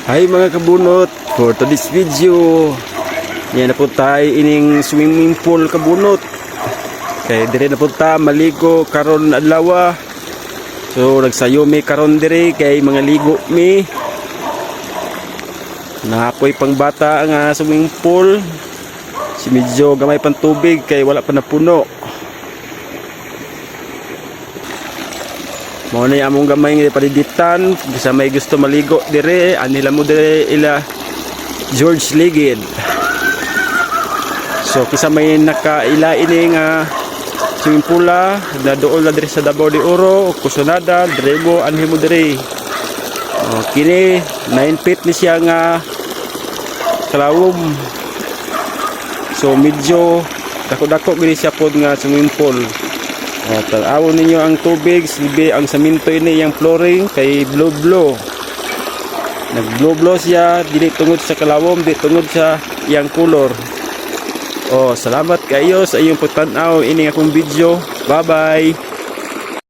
Hi mga kabunot, for today's video yan na po tayo ining swimming pool kabunot. Kaya dire na po ta maligo karon adlaw. So nagsayo mi karon dire kay mga ligo mi. Nahapoy pang bata nga swimming pool. Si medyo gamay pang tubig kay wala pa napuno. Mao na among gamay nga paliditan bisa may gusto maligo dire anila mo dire ila George Ligid. So kisa may nakaila ini nga swimming pool na dool na dire sa Davao de Oro, Kusonada, Drego anhi mo dire. Kini 9 feet ni siya nga kalawom. So medyo dako-dako gini siya pod nga swimming pool. Tanaw ninyo ang tubig, silbi ang saminto ini yang flooring kay blow. Nag-blow siya dili tungod sa kalawom, di tungod sa iyang color. Salamat kayo sa iyong pagtanaw ini akong video. Bye-bye.